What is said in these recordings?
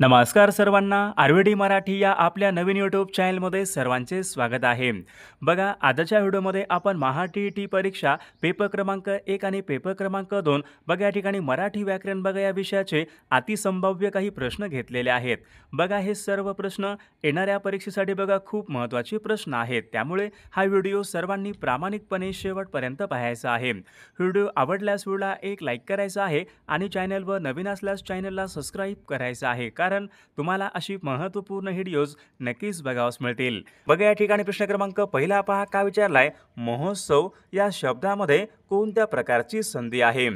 नमस्कार सर्वांना, आरवीडी मराठी या आपल्या नवीन यूट्यूब चॅनलमध्ये सर्वांचे स्वागत आहे। बघा, आजच्या व्हिडिओमध्ये आपण महा-टी-ई-टी परीक्षा पेपर क्रमांक 1 आणि पेपर क्रमांक 2 बघा या ठिकाणी मराठी व्याकरण बघा या विषयाचे अतिसंभाव्य काही प्रश्न घेतलेले आहेत। बघा, हे सर्व प्रश्न येणाऱ्या परीक्षेसाठी बघा खूप महत्त्वाचे प्रश्न आहेत, त्यामुळे हा व्हिडिओ सर्वांनी प्रामाणिकपणे शेवटपर्यंत पाहायचा आहे। व्हिडिओ आवडल्यास व्हिडिओला एक लाईक करायचा आहे आणि चॅनलवर नवीन असल्यास चॅनलला सबस्क्राईब करायचं आहे, कारण तुम्हाला अशी महत्त्वपूर्ण व्हिडिओज नक्कीच बघावयास मिळतील। बघा, या ठिकाणी प्रश्न क्रमांक पहिला पहा काय विचारलाय, महोत्सव या शब्दामध्ये कोणत्या प्रकारची संधी आहे?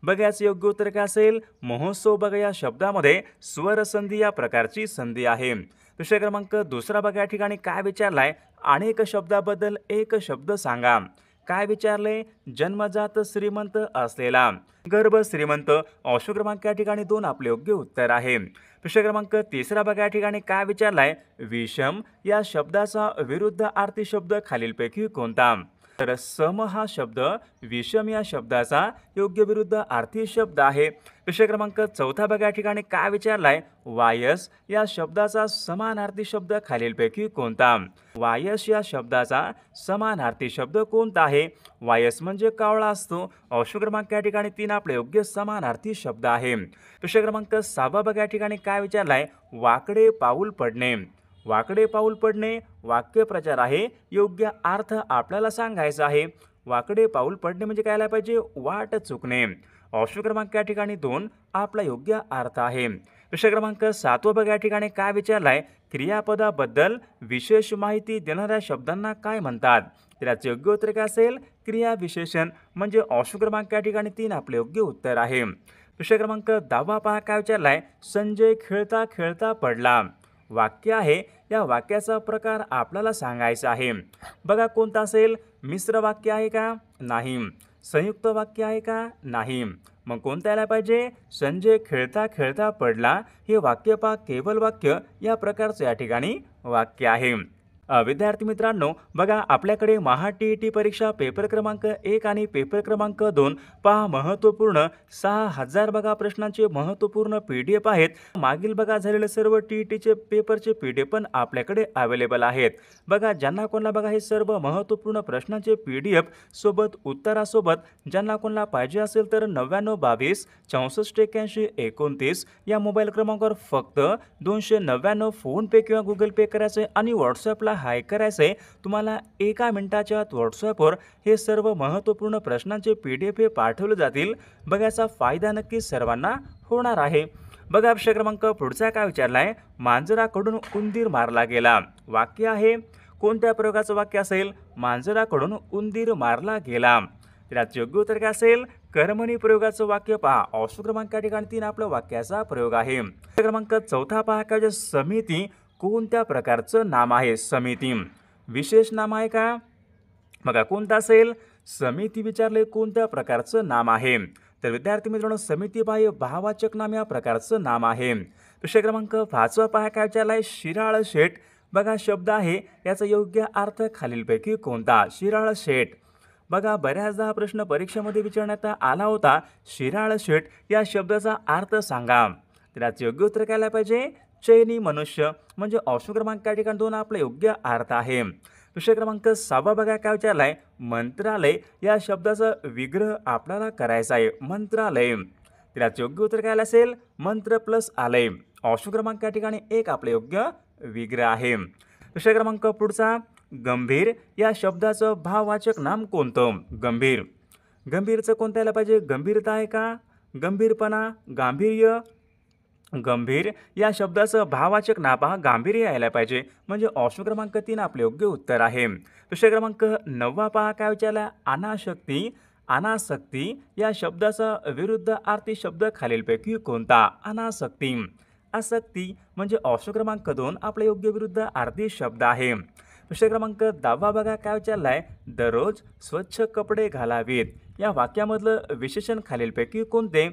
बघा, याचे योग्य उत्तर काय असेल? महोत्सव बघा या शब्दामध्ये स्वर संधी या प्रकारची संधी आहे। प्रश्न क्रमांक दुसरा बघा, या ठिकाणी काय विचारलाय, अनेक शब्दाबद्दल एक शब्द सांगा। काय विचारले? जन्मजात श्रीमंत असलेला, गर्भ श्रीमंत। ऑप्शन क्रमांक या ठिकाणी 2 आपले योग्य उत्तर आहे। प्रश्न क्रमांक तिसरा बघा, या ठिकाणी काय विचारलाय, विषम या शब्दाचा विरुद्धार्थी शब्द खालीलपैकी कोणता? तर सम हा शब्द विषम या शब्दाचा योग्य विरुद्ध अर्थी शब्द आहे। प्रश्न क्रमांक चौथा बघा, या ठिकाणी काय विचारलाय, वायस या शब्दाचा समानार्थी शब्द खालीलपैकी कोणता? वायस या शब्दाचा समानार्थी शब्द कोणता आहे? वायस म्हणजे कावळा असतो। ऑप्शन क्रमांक या ठिकाणी 3 आपले योग्य समानार्थी शब्द आहे। प्रश्न क्रमांक 6 बघा, या ठिकाणी काय विचारलाय, वाकडे पाऊल पडणे। वाकडे पाऊल पडणे वाक्य प्रचार आहे, योग्य अर्थ आपल्याला सांगायचा आहे। वाकडे पाऊल पडणे म्हणजे काय पाहिजे? वाट चुकणे। ऑप्शन क्रमांक या ठिकाणी 2 आपला योग्य अर्थ आहे। प्रश्न क्रमांक 7 बघा, या ठिकाणी काय विचारलाय, क्रियापदाबद्दल विशेष माहिती देणाऱ्या शब्दांना काय म्हणतात? तर याचे योग्य उत्तर काय असेल? क्रियाविशेषण म्हणजे ऑप्शन क्रमांक या ठिकाणी 3 आपले योग्य उत्तर आहे। प्रश्न क्रमांक 10 पहा काय विचारलाय, संजय खेळता खेळता पडला। वाक्य आहे, या वाक्याचा प्रकार आपल्याला सांगायचा आहे। बघा, कोणता असेल? मिश्र वाक्य आहे का? नाही। संयुक्त वाक्य आहे का? नाही। मग कोणता यायला पाहिजे? संजय खेळता खेळता पडला हे वाक्य पहा केवळ वाक्य या प्रकारचे या ठिकाणी वाक्य आहे। विद्यार्थी मित्रांनो, बघा आपल्याकडे महा-टी-ई-टी परीक्षा पेपर क्रमांक 1 आणि पेपर क्रमांक 2 पहा महत्त्वपूर्ण 6000 बघा प्रश्नांचे महत्त्वपूर्ण PDF आहेत। मागील बघा झालेले सर्व टी-ई-टीचे पेपरचे PDF पण आपल्याकडे अवेलेबल आहेत। बघा, ज्यांना कोणाला बघा हे सर्व महत्त्वपूर्ण प्रश्नांचे PDF सोबत उत्तरासोबत ज्यांना कोणाला पाहिजे असेल तर 9922 64 81 29 या मोबाईल क्रमांकावर फक्त 299 फोनपे किंवा गुगल पे करायचे आणि व्हॉट्सअपला हाय करायचे। तुम्हाला एका मिनिटाच्या आत व्हॉट्सअपवर हे सर्व महत्त्वपूर्ण प्रश्नांचे PDF हे पाठवले जातील। बघा, याचा फायदा नक्की सर्वांना होणार आहे। बघा, प्रश्न क्रमांक पुढचा काय विचारलाय, मांजराकडून उंदीर मारला गेला। वाक्य आहे, कोणत्या प्रयोगाचं वाक्य असेल? मांजराकडून उंदीर मारला गेला। तर याचे योग्य उत्तर काय असेल? कर्मणी प्रयोगाचं वाक्य पहा। ऑप्शन क्रमांक या ठिकाणी 3 आपल्या वाक्याचा प्रयोग आहे। प्रश्न क्रमांक 4 पहा काय, समिती कोणत्या प्रकारचं नाम आहे? समिती विशेष नाम आहे का? बघा, कोणता असेल? समिती विचारले कोणत्या प्रकारचं नाम आहे? तर विद्यार्थी मित्रांनो, समिती बाह्य भाववाचक नाम या प्रकारचं नाम आहे। प्रश्न क्रमांक 5 पहा काय विचारलाय, शिराळ शेठ बघा शब्द आहे, याचा योग्य अर्थ खालीलपैकी कोणता? शिराळ शेठ बघा, बऱ्याचदा हा प्रश्न परीक्षेमध्ये विचारण्यात आला होता। शिराळ शेठ या शब्दाचा अर्थ सांगा। तर याचे योग्य उत्तर काय पाहिजे? चैनी मनुष्य म्हणजे ऑप्शन क्रमांक या ठिकाणी 2 आपला योग्य अर्थ आहे। प्रश्न क्रमांक 6 बघा काय विचारलाय, मंत्रालय या शब्दाचा विग्रह आपल्याला करायचा आहे। मंत्रालय, तर याचे योग्य उत्तर काय असेल? मंत्र प्लस आलय। ऑप्शन क्रमांक या ठिकाणी 1 आपले योग्य विग्रह आहे। प्रश्न क्रमांक पुढचा, गंभीर या शब्दाचं भाववाचक नाम कोणतं? गंभीर, गंभीरचं कोणतं यायला पाहिजे? गंभीरता आहे का? गंभीरपणा, गांभीर्य। गंभीर या शब्दाचं भाववाचक नाम पहा गांभीर्य यायला पाहिजे, म्हणजे ऑप्शन क्रमांक 3 आपले योग्य उत्तर आहे। प्रश्न क्रमांक 9 पहा काय विचारला, अनासक्ती। अनासक्ती या शब्दाचा विरुद्ध अर्थी शब्द खालीलपैकी कोणता? अनासक्ती। आसक्ती म्हणजे ऑप्शन क्रमांक 2 आपला योग्य विरुद्ध अर्थी शब्द आहे। प्रश्न क्रमांक 10 बघा काय विचारलाय, दररोज स्वच्छ कपडे घालावेत या वाक्यामधलं विशेषण खालीलपैकी कोणते?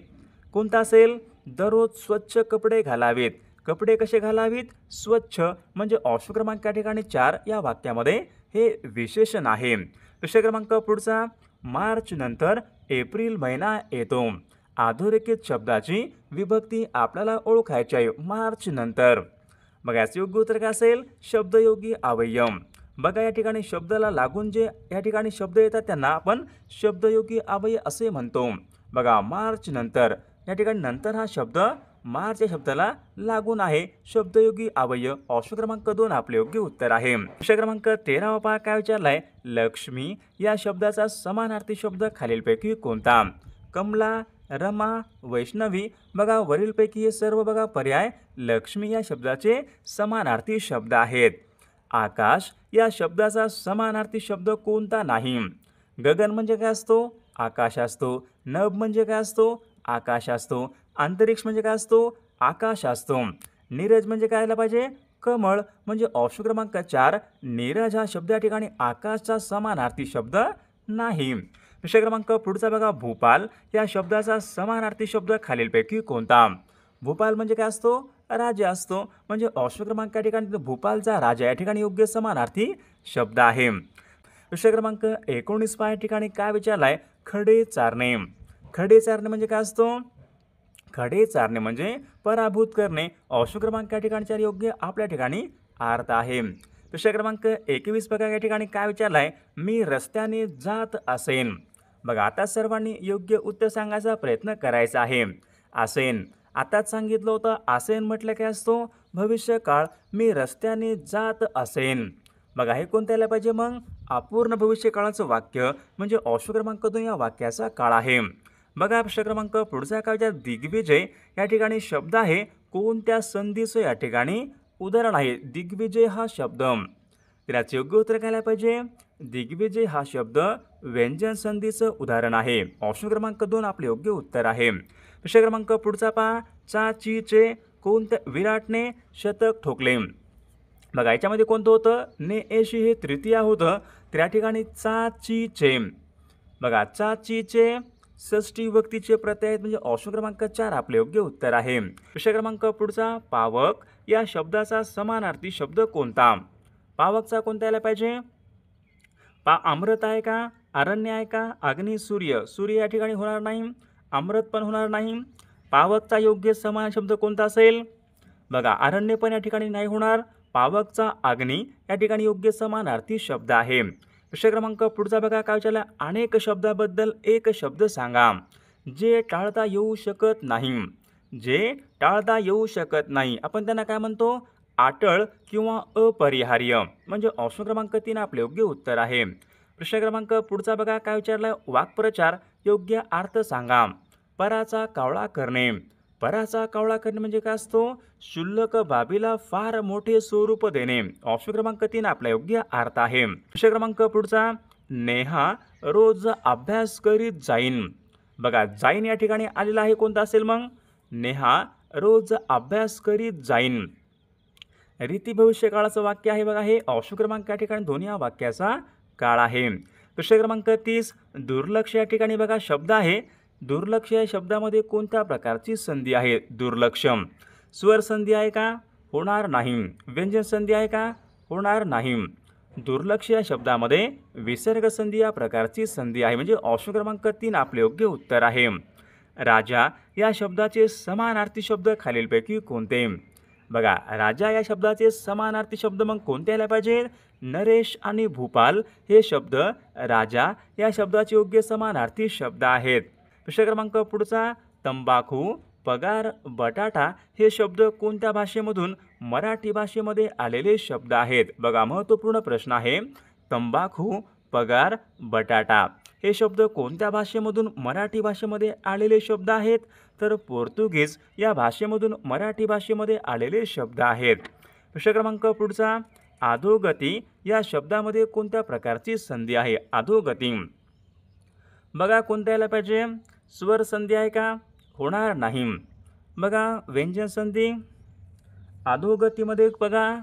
कोणता असेल? दररोज स्वच्छ कपडे घालावेत। कपडे कसे घालावेत? स्वच्छ म्हणजे ऑप्शन क्रमांक या ठिकाणी 4 या वाक्यामध्ये हे विशेषण आहे। प्रश्न क्रमांक पुढचा, मार्च नंतर एप्रिल महिना येतो। अधोरेखित शब्दाची विभक्ती आपल्याला ओळखायची आहे मार्च नंतर. बघा याचे योग्य उत्तर काय असेल? शब्दयोगी अवयव. बघा या ठिकाणी शब्दाला लागून जे या ठिकाणी शब्द येतात त्यांना आपण शब्दयोगी अवयव असे म्हणतो. बघा मार्च नंतर या ठिकाणी नंतर हा शब्द मार्च या शब्दाला लागून आहे, शब्दयोगी अवयव. ऑप्शन क्रमांक 2 आपले योग्य उत्तर आहे. प्रश्न क्रमांक 13 पहा काय विचारलाय? लक्ष्मी या शब्दाचा समानार्थी शब्द खालीलपैकी कोणता? कमला, रमा, वैष्णवी. बघा वरीलपैकी हे सर्व बघा पर्याय लक्ष्मी या शब्दाचे समानार्थी शब्द आहेत. आकाश या शब्दाचा समानार्थी शब्द कोणता नाही? गगन म्हणजे काय असतो? आकाश असतो. नभ म्हणजे काय असतो? आकाश असतो. अंतरिक्ष म्हणजे काय असतो? आकाश असतो. नीरज म्हणजे काय आला पाहिजे? कमळ. म्हणजे ऑप्शन क्रमांक 4 नीरज हा शब्द या ठिकाणी आकाशचा समानार्थी शब्द नाही. विषय क्रमांक पुढचा बघा भूपाल या शब्दाचा समानार्थी शब्द खालीलपैकी कोणता? भूपाल म्हणजे काय असतो? राजा असतो. म्हणजे ऑप्शन क्रमांक या ठिकाणी भूपालचा राजा या ठिकाणी योग्य समानार्थी शब्द आहे. विषय क्रमांक 19 या ठिकाणी काय विचारलाय? खडे चारणे. खडे चारणे म्हणजे काय असतो? खडे चारणे म्हणजे पराभूत करणे. ऑप्शन क्रमांक या ठिकाणच्या योग्य आपल्या ठिकाणी अर्थ आहे. विषय क्रमांक 21 बघा या ठिकाणी काय विचारलाय? मी रस्त्याने जात असेन. बघा आता सर्वांनी योग्य उत्तर सांगायचा प्रयत्न करायचा आहे. असेन आताच सांगितलं होतं. असेन म्हटलं काय असतो? भविष्यकाळ. मी रस्त्याने जात असेन. बघा हे कोणत्या आलं पाहिजे मग? अपूर्ण भविष्यकाळाचं वाक्य म्हणजे ऑप्शन क्रमांक 2 या वाक्याचा काळ आहे. बघा प्रश्न क्रमांक पुढचा काय विचार? दिग्विजय या ठिकाणी शब्द आहे कोणत्या संधीचं या ठिकाणी उदाहरण आहे? दिग्विजय हा शब्द त्याचे योग्य उत्तर काय पाहिजे? दिग्विजय हा शब्द व्यंजन संधीचं उदाहरण आहे. ऑप्शन क्रमांक 2 आपले योग्य उत्तर आहे. विषय क्रमांक पुढचा पहा. चाचीचे कोणत्या विराटने शतक ठोकले? बघा याच्यामध्ये कोणतं होतं? ने एशी हे तृतीय होतं. त्या ठिकाणी चाचीचे. बघा चाचीचे षष्ठी विभक्तीचे प्रत्यय आहेत म्हणजे ऑप्शन क्रमांक 4 आपले योग्य उत्तर आहे. विषय क्रमांक पुढचा. पावक या शब्दाचा समानार्थी शब्द कोणता? पावकचा कोणता यायला पाहिजे? अमृत आहे का? अरण्य आहे का? अग्नी, सूर्य. सूर्य या ठिकाणी होणार नाही. अमृत पण होणार नाही. पावकचा योग्य समान शब्द कोणता असेल? बघा अरण्य पण या ठिकाणी नाही होणार. पावकचा अग्नी या ठिकाणी योग्य समानार्थी शब्द आहे. विषय क्रमांक पुढचा बघा काय विचारला? अनेक शब्दाबद्दल एक शब्द सांगा जे टाळता येऊ शकत नाही. जे टाळता येऊ शकत नाही आपण त्यांना काय म्हणतो? अटळ किंवा अपरिहार्य. म्हणजे ऑप्शन क्रमांक 3 आपले योग्य उत्तर आहे. प्रश्न क्रमांक पुढचा बघा काय विचारला? वाक्प्रचार योग्य अर्थ सांगा. पराचा कावळा करणे. पराचा कावळा करणे म्हणजे काय असतो? क्षुल्लक बाबीला फार मोठे स्वरूप देणे. ऑप्शन क्रमांक 3 आपला योग्य अर्थ आहे. विषय क्रमांक पुढचा. नेहा रोज अभ्यास करीत जाईन. बघा जाईन या ठिकाणी आलेला आहे कोणता असेल मग? नेहा रोज अभ्यास करीत जाईन. रीती भविष्यकाळाचं वाक्य आहे बघा हे. ऑप्शन क्रमांक या ठिकाणी दोन्ही या वाक्याचा काळ आहे. विषय क्रमांक 30. दुर्लक्ष या ठिकाणी बघा शब्द आहे. दुर्लक्ष या शब्दामध्ये कोणत्या प्रकारची संधी आहे? दुर्लक्ष. स्वर संधी आहे का? होणार नाही. व्यंजन संधी आहे का? होणार नाही. दुर्लक्ष या शब्दामध्ये विसर्ग संधी या प्रकारची संधी आहे म्हणजे ऑप्शन क्रमांक 3 आपले योग्य उत्तर आहे. राजा या शब्दाचे समानार्थी शब्द खालीलपैकी कोणते? बघा राजा या शब्दाचे समानार्थी शब्द मग कोणते आले पाहिजे? नरेश आणि भूपाल हे शब्द राजा या शब्दाचे योग्य समानार्थी शब्द आहेत. विषय क्रमांक पुढचा. तंबाखू, पगार, बटाटा हे शब्द कोणत्या भाषेमधून मराठी भाषेमध्ये आलेले शब्द आहेत? बघा महत्त्वपूर्ण प्रश्न आहे. तंबाखू, पगार, बटाटा हे शब्द कोणत्या भाषेमधून मराठी भाषेमध्ये आलेले शब्द आहेत? तर पोर्तुगीज या भाषेमधून मराठी भाषेमध्ये आलेले शब्द आहेत. विषय क्रमांक पुढचा. अधोगती या शब्दामध्ये कोणत्या प्रकारची संधी आहे? अधोगती. बघा कोणत्या यायला पाहिजे? स्वर संधी आहे का? होणार नाही. बघा व्यंजन संधी. अधोगतीमध्ये बघा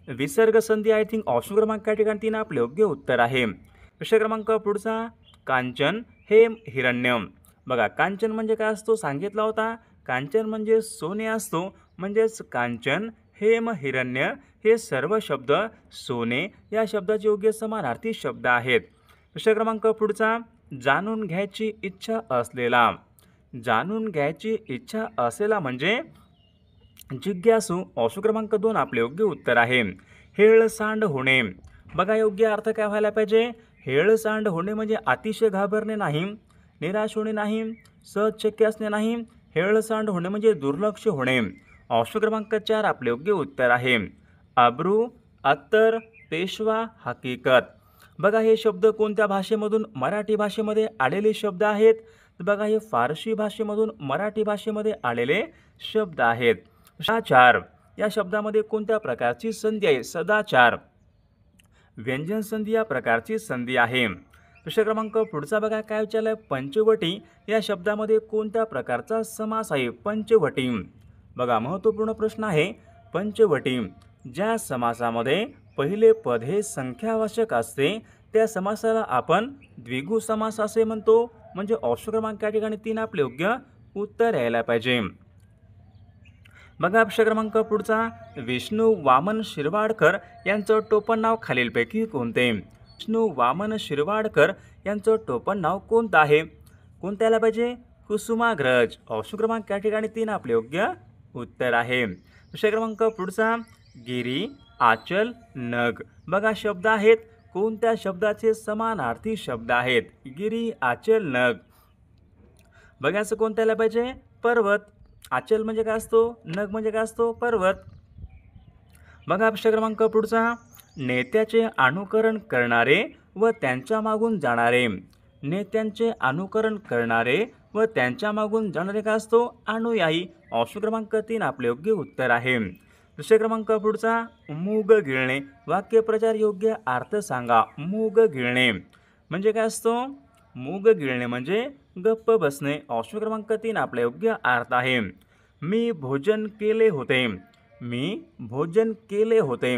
विसर्ग संधी. आय थिंक ऑप्शन क्रमांक या ठिकाणी 3 आपले योग्य उत्तर आहे. विषय क्रमांक पुढचा. कांचन, हेम, हिरण्य. बघा कांचन म्हणजे काय असतो सांगितला होता. कांचन म्हणजे सोने असतो. म्हणजेच कांचन, हेम, हिरण्य हे सर्व शब्द सोने या शब्दाचे योग्य समानार्थी शब्द आहेत. विषय क्रमांक पुढचा. जाणून घ्यायची इच्छा असलेला. जाणून घ्यायची इच्छा असेला म्हणजे जिज्ञासू. ऑप्शन क्रमांक 2 आपले योग्य उत्तर आहे. हेळसांड होणे. बघा योग्य अर्थ काय व्हायला पाहिजे. हेळसांड होणे म्हणजे अतिशय घाबरणे नाही, निराश होणे नाही, सहज शक्य असणे नाही. हेळसांड होणे म्हणजे दुर्लक्ष होणे. ऑप्शन क्रमांक 4 आपले योग्य उत्तर आहे. अब्रू, अत्तर, पेशवा, हकीकत. बघा हे शब्द कोणत्या भाषेमधून मराठी भाषेमध्ये आलेले शब्द आहेत. बघा हे फारसी भाषेमधून मराठी भाषेमध्ये आलेले शब्द आहेत. सदाचार या शब्दामध्ये कोणत्या प्रकारची संधी आहे. सदाचार व्यंजन संधी या प्रकारची संधी आहे. प्रश्न क्रमांक पुढचा बघा काय विचारलाय. पंचवटी या शब्दामध्ये कोणत्या प्रकारचा समास आहे. पंचवटी. बघा महत्त्वपूर्ण प्रश्न आहे. पंचवटी ज्या समासामध्ये पहिले पद हे संख्यावाचक असते त्या समासाला आपण द्विगु समास असे म्हणतो. म्हणजे ऑप्शन क्रमांक या ठिकाणी 3 आपले योग्य उत्तर यायला पाहिजे. बघा प्रश्न क्रमांक पुढचा. विष्णू वामन शिरवाडकर यांचं टोपण नाव खालीलपैकी कोणते. विष्णू वामन शिरवाडकर यांचं टोपण नाव कोणतं आहे. कोणतं यायला पाहिजे. कुसुमाग्रज. ऑप्शन क्रमांक या ठिकाणी 3 आपले योग्य उत्तर आहे. प्रश्न क्रमांक पुढचा. गिरी, आचल, नग. बघा शब्द आहेत. कोणत्या शब्दाचे समानार्थी शब्द आहेत. गिरी, आचल, नग. बघायचं कोणतं यायला पाहिजे. पर्वत. आचल म्हणजे काय असतो. नग म्हणजे काय असतो. पर्वत. बघा प्रश्न क्रमांक पुढचा. नेत्याचे अनुकरण करणारे व त्यांच्या मागून जाणारे. नेत्यांचे अनुकरण करणारे व त्यांच्या मागून जाणारे काय असतो. अनुयायी. ऑप्शन क्रमांक 3 आपले योग्य उत्तर आहे. प्रश्न क्रमांक पुढचा. मूग गिळणे. वाक्यप्रचार योग्य अर्थ सांगा. मूग गिळणे म्हणजे काय असतो. मूग गिळणे म्हणजे गप्प बसणे. ऑप्शन क्रमांक 3 आपला योग्य अर्थ आहे. मी भोजन केले होते. मी भोजन केले होते.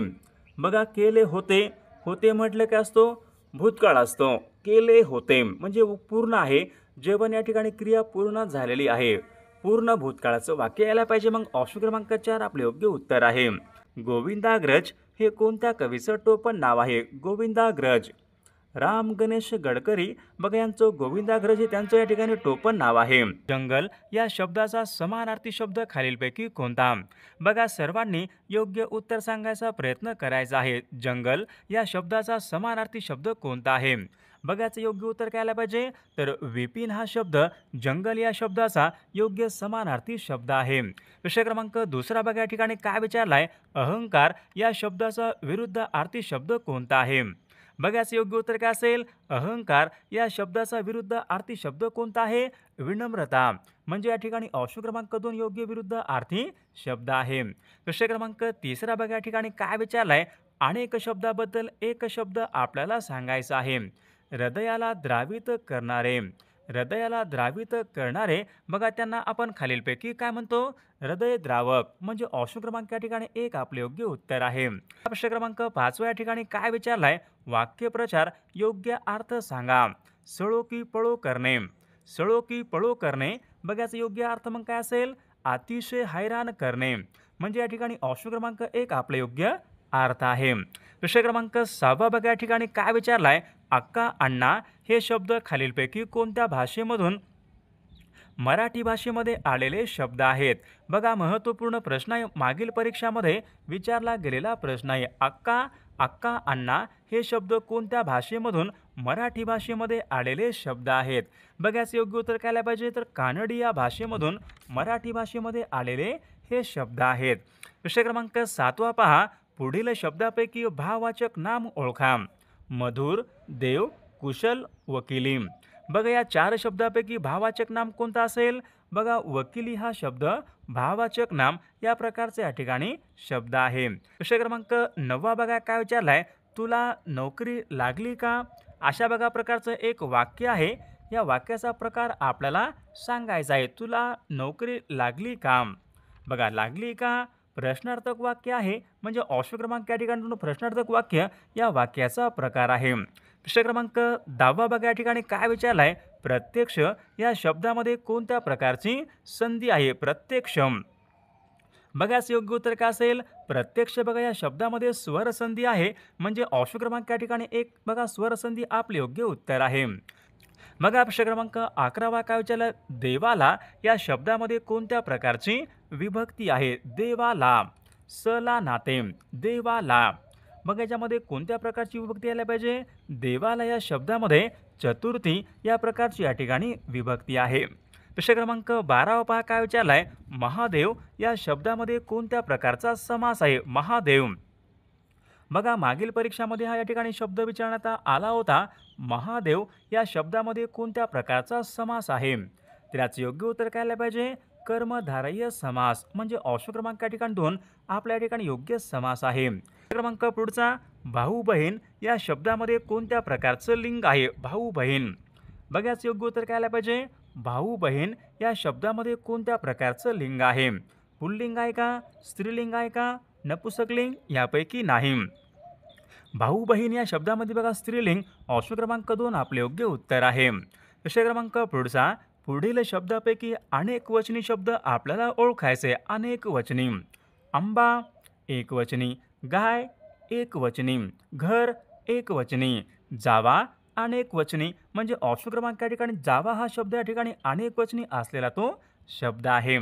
बघा केले होते. होते म्हटलं काय असतो. भूतकाळ असतो. केले होते म्हणजे पूर्ण आहे. जेवण या ठिकाणी क्रिया पूर्ण झालेली आहे. पूर्ण भूतकाळाचं वाक्य यायला पाहिजे. मग ऑप्शन क्रमांक 4 आपले योग्य उत्तर आहे. गोविंदाग्रज हे कोणत्या कवीचं टोपण नाव आहे. गोविंदाग्रज. राम गणेश गडकरी बघा यांचं गोविंदाग्रज हे त्यांचं या ठिकाणी टोपण नाव आहे. जंगल या शब्दाचा समानार्थी शब्द खालीलपैकी कोणता. बघा सर्वांनी योग्य उत्तर सांगायचा प्रयत्न करायचा आहे. जंगल या शब्दाचा समानार्थी शब्द कोणता आहे. बघायचं योग्य उत्तर काय आलं पाहिजे. तर विपिन हा शब्द जंगल या शब्दाचा योग्य समानार्थी शब्द आहे. प्रश्न क्रमांक दुसरा बघा या ठिकाणी काय विचारलाय. अहंकार या शब्दाचा विरुद्ध अर्थी शब्द कोणता आहे. बघायचं योग्य उत्तर काय असेल. अहंकार या शब्दाचा विरुद्ध अर्थी शब्द कोणता आहे. विनम्रता म्हणजे या ठिकाणी ऑप्शन क्रमांक 2 योग्य विरुद्ध अर्थी शब्द आहे. प्रश्न क्रमांक तिसरा बघा या ठिकाणी काय विचारलाय. अनेक शब्दाबद्दल एक शब्द आपल्याला सांगायचा आहे. हृदयाला द्रावित करणारे. हृदयाला द्रावित करणारे बघा त्यांना आपण खालीलपैकी काय म्हणतो. हृदय द्रावक म्हणजे ऑप्शन क्रमांक या ठिकाणी 1 आपले योग्य उत्तर आहे. प्रश्न क्रमांक 5 या ठिकाणी काय विचारलाय. वाक्यप्रचार योग्य अर्थ सांगा. सळो की पळो करणे. सळो की पळो करणे बघायचं योग्य अर्थ मग काय असेल. अतिशय हैराण करणे म्हणजे या ठिकाणी ऑप्शन क्रमांक 1 आपले योग्य अर्थ आहे. प्रश्न क्रमांक 6 बघा या ठिकाणी काय विचारलाय. अक्का अण्णा हे शब्द खालीलपैकी कोणत्या भाषेमधून मराठी भाषेमध्ये आलेले शब्द आहेत. बघा महत्त्वपूर्ण प्रश्न आहे. मागील परीक्षामध्ये विचारला गेलेला प्रश्न आहे. अक्का, अक्का अण्णा हे शब्द कोणत्या भाषेमधून मराठी भाषेमध्ये आलेले शब्द आहेत. बघायचं योग्य उत्तर काय आलं पाहिजे. तर कानडी या भाषेमधून मराठी भाषेमध्ये आलेले हे शब्द आहेत. प्रश्न क्रमांक 7 पहा. पुढील शब्दापैकी भाववाचक नाम ओळखा. मधुर, देव, कुशल, वकिली. बघा या 4 शब्दापैकी भाववाचक नाम कोणता असेल. बघा वकिली हा शब्द भाववाचक नाम या प्रकारचे या ठिकाणी शब्द आहे. प्रश्न क्रमांक 9 बघा काय विचारलाय. तुला नोकरी लागली का. अशा बघा प्रकारचं एक वाक्य आहे. या वाक्याचा प्रकार आपल्याला सांगायचा आहे. तुला नोकरी लागली का. बघा लागली का प्रश्नार्थक वाक्य आहे म्हणजे ऑप्शन क्रमांक या ठिकाणी प्रश्नार्थक वाक्य या वाक्याचा प्रकार आहे. प्रश्न क्रमांक 10 बघा या ठिकाणी काय विचारलाय. प्रत्यक्ष या शब्दामध्ये कोणत्या प्रकारची संधी आहे. प्रत्यक्ष बघाच योग्य उत्तर काय असेल. प्रत्यक्ष बघा या शब्दामध्ये स्वरसंधी आहे म्हणजे ऑप्शन क्रमांक या ठिकाणी 1 बघा स्वरसंधी आपले योग्य उत्तर आहे. बघा प्रश्न क्रमांक 11 काय विचारलं, देवाला या शब्दामध्ये कोणत्या प्रकारची विभक्ती आहे? देवाला, सला नाते, देवाला. मग याच्यामध्ये कोणत्या प्रकारची विभक्ती यायला पाहिजे? देवाला या शब्दामध्ये चतुर्थी या प्रकारची या ठिकाणी विभक्ती आहे. प्रश्न क्रमांक 12 पहा काय विचारलाय, महादेव या शब्दामध्ये कोणत्या प्रकारचा समास आहे? महादेव. बघा मागील परीक्षामध्ये हा या ठिकाणी शब्द विचारण्यात आला होता. महादेव या शब्दामध्ये कोणत्या प्रकारचा समास आहे? तर याचं योग्य उत्तर काय आलं पाहिजे? कर्मधारय समास म्हणजे ऑप्शन क्रमांक या ठिकाणी 2 आपल्या या ठिकाणी योग्य समास आहे. क्रमांक पुढचा, भाऊ बहीण या शब्दामध्ये कोणत्या प्रकारचं लिंग आहे? भाऊ बहीण. बघा याचं योग्य उत्तर काय आलं पाहिजे? भाऊ बहीण या शब्दामध्ये कोणत्या प्रकारचं लिंग आहे? पुल्लिंग आहे का? स्त्रीलिंग आहे का? नपुसकलिंग यापैकी नाही. भाऊ बहीण या शब्दामध्ये बघा स्त्रीलिंग, ऑप्शन क्रमांक 2 आपले योग्य उत्तर आहे. विषय क्रमांक पुढचा, पुढील शब्दापैकी अनेक वचनी शब्द आपल्याला ओळखायचे. अनेक वचनी, आंबा एकवचनी, गाय एकवचनी, घर एकवचनी, जावा अनेक वचनी म्हणजे ऑप्शन क्रमांक या ठिकाणी जावा हा शब्द या ठिकाणी अनेक वचनी असलेला तो शब्द आहे.